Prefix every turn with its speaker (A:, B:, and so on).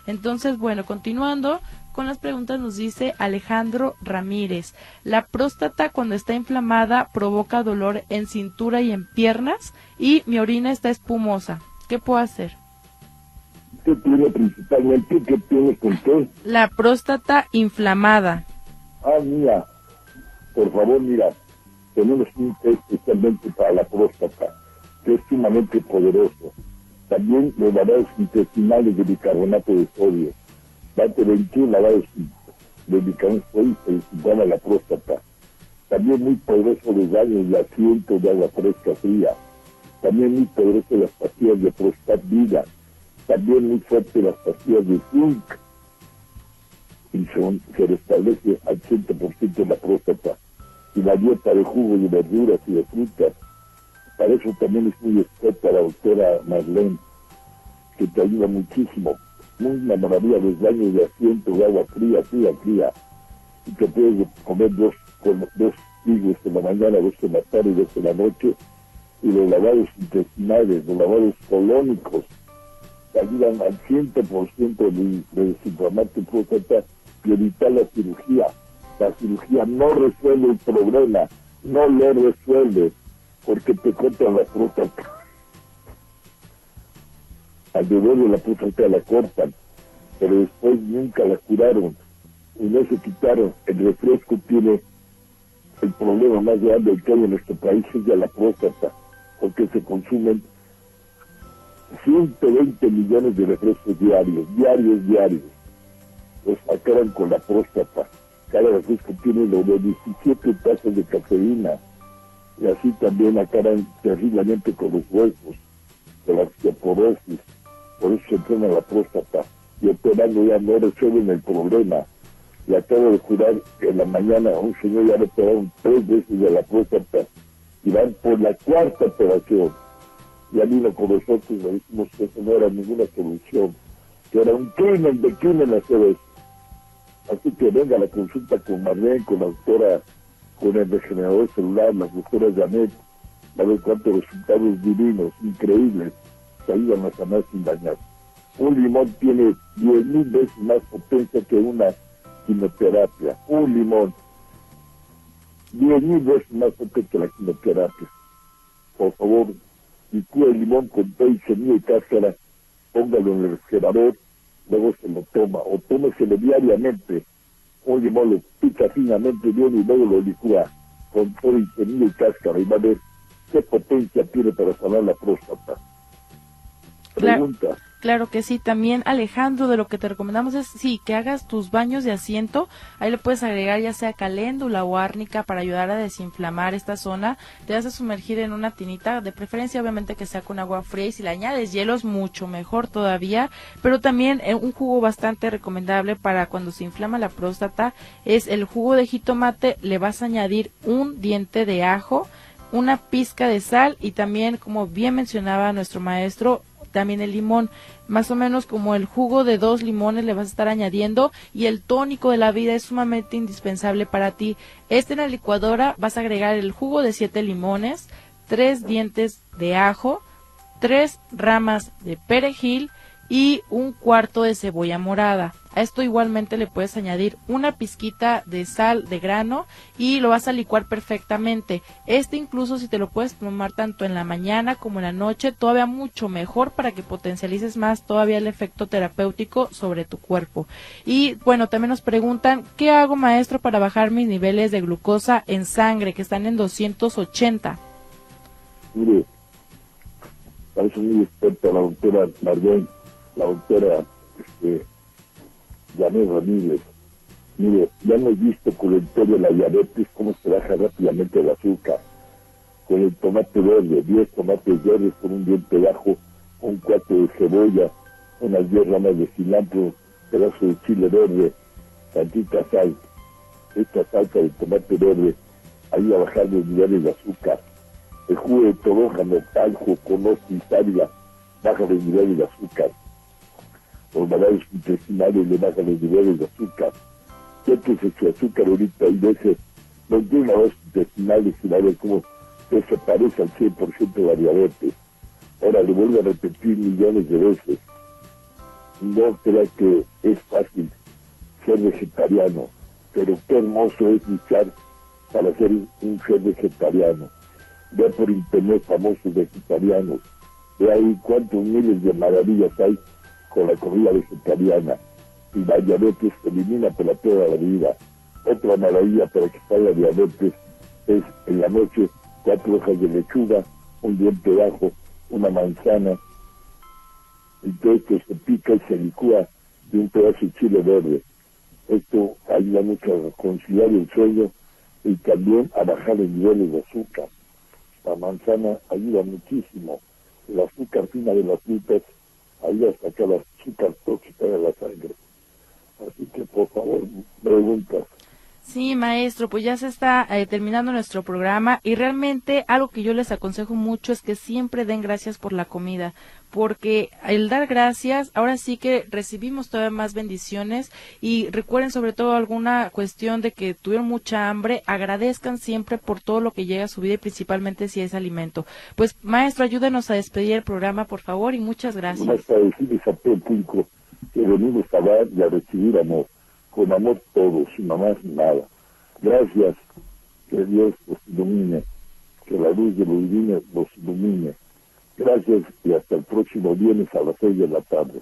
A: Entonces, bueno, continuando con las preguntas, nos dice Alejandro Ramírez: la próstata cuando está inflamada provoca dolor en cintura y en piernas, y mi orina está espumosa. ¿Qué puedo hacer?
B: ¿Qué tiene principalmente? ¿Qué tiene con qué?
A: La próstata inflamada.
B: Mira, por favor, mira, tenemos un té especialmente para la próstata, que es sumamente poderoso. También los lavados intestinales de bicarbonato de sodio. Date 21 lavados de bicarbonato de sodio se desinflama la próstata. También muy poderoso los daños de asiento de agua fresca fría. También muy poderoso las pastillas de Prostat Vida. También muy fuerte las pastillas de zinc. Y se restablece al 100% la próstata. Y la dieta de jugos de verduras y de frutas. Para eso también es muy experta la doctora Marlene, que te ayuda muchísimo. Una maravilla los daños de asiento de agua fría. Y que puedes comer dos higos en la mañana, 2 en la tarde y 2 en la noche. Y los lavados intestinales, los lavados colónicos, te ayudan al 100% de desinflamar tu próstata y evitar la cirugía. La cirugía no resuelve el problema, no lo resuelve, porque te cortan la próstata. Alrededor de la próstata la cortan, pero después nunca la curaron y no se quitaron. El refresco tiene el problema más grande que hay en nuestro país, es ya la próstata, porque se consumen 120 millones de refrescos diarios. Los acaban con la próstata. Cada refresco tiene lo de 17 tazas de cafeína, y así también acaban terriblemente con los huesos, con la osteoporosis. Por eso se enferma la próstata, y operando ya no resuelven el problema. Le acabo de curar que en la mañana a un señor ya le operaron 3 veces de la próstata, y van por la 4ª operación. Ya vino con nosotros y le dijimos que eso no era ninguna solución, que era un crimen hacer eso. Así que venga a la consulta con Marlene, con la doctora, con el regenerador celular, las doctoras Janet, a ver cuántos resultados divinos, increíbles, que ayudan a sanar sin dañar. Un limón tiene 10,000 veces más potencia que una quimioterapia. Un limón, 10,000 veces más potente que la quimioterapia. Por favor, licúe el limón con té y semilla y cáscara, póngalo en el refrigerador, luego se lo toma, o tómeselo diariamente. Un limón lo pica finamente bien y luego lo licúa con té y semilla y cáscara, y va a ver qué potencia tiene para sanar la próstata. Pregunta.
A: Claro que sí. También, Alejandro, de lo que te recomendamos es, sí, que hagas tus baños de asiento. Ahí le puedes agregar ya sea caléndula o árnica para ayudar a desinflamar esta zona. Te vas a sumergir en una tinita, de preferencia obviamente que sea con agua fría, y si le añades hielo es mucho mejor todavía. Pero también un jugo bastante recomendable para cuando se inflama la próstata es el jugo de jitomate. Le vas a añadir un diente de ajo, una pizca de sal y también, como bien mencionaba nuestro maestro, también el limón. Más o menos como el jugo de 2 limones le vas a estar añadiendo, y el tónico de la vida es sumamente indispensable para ti. En la licuadora vas a agregar el jugo de 7 limones, 3 dientes de ajo, 3 ramas de perejil y 1/4 de cebolla morada. A esto igualmente le puedes añadir una pizquita de sal de grano y lo vas a licuar perfectamente. Incluso si te lo puedes tomar tanto en la mañana como en la noche, todavía mucho mejor, para que potencialices más todavía el efecto terapéutico sobre tu cuerpo. Y bueno, también nos preguntan, ¿qué hago, maestro, para bajar mis niveles de glucosa en sangre, que están en 280?
B: Mire, parece muy experta la doctora Marlene, la doctora Janet Ramírez. Mire, ya hemos visto con el té de la diabetes cómo se baja rápidamente el azúcar. Con el tomate verde, 10 tomates verdes con un diente de ajo, 1/4 de cebolla, unas 10 ramas de cilantro, pedazo de chile verde, tantita sal. Esta salsa de tomate verde ayuda a bajar los niveles de azúcar. El jugo de toronja, talco, conoz y sábila baja los niveles de azúcar. Los lavados intestinales le bajan los niveles de azúcar. Siéntese su azúcar ahorita y veces los 10 lavados intestinales y va a ver cómo desaparece al 100% de la diabetes. Ahora le vuelvo a repetir millones de veces. no crea que es fácil ser vegetariano, pero qué hermoso es luchar para ser un ser vegetariano. Ve por internet famosos vegetarianos, ve ahí cuántos miles de maravillas hay con la comida vegetariana. Y la diabetes se elimina para toda la vida. Otra maravilla para quitar la diabetes es en la noche 4 hojas de lechuga, un diente de ajo, una manzana, y todo esto se pica y se licúa de un pedazo de chile verde. Esto ayuda mucho a conciliar el sueño y también a bajar los niveles de azúcar. La manzana ayuda muchísimo. El azúcar fina de las frutas ayuda a sacar el azúcar tóxica de la sangre. Así que, por favor, preguntas.
A: Sí, maestro, pues ya se está terminando nuestro programa y realmente algo que yo les aconsejo mucho es que siempre den gracias por la comida, porque el dar gracias, ahora sí que recibimos todavía más bendiciones y recuerden sobre todo alguna cuestión de que tuvieron mucha hambre, agradezcan siempre por todo lo que llega a su vida y principalmente si es alimento. Pues maestro, ayúdenos a despedir el programa, por favor, y muchas gracias.
B: Más para decirles a todo el público que venimos a dar y a recibir amor. Con amor todo, sin más nada. Gracias, que Dios los ilumine, que la luz de lo divino los ilumine. Gracias y hasta el próximo viernes a las 6 de la tarde.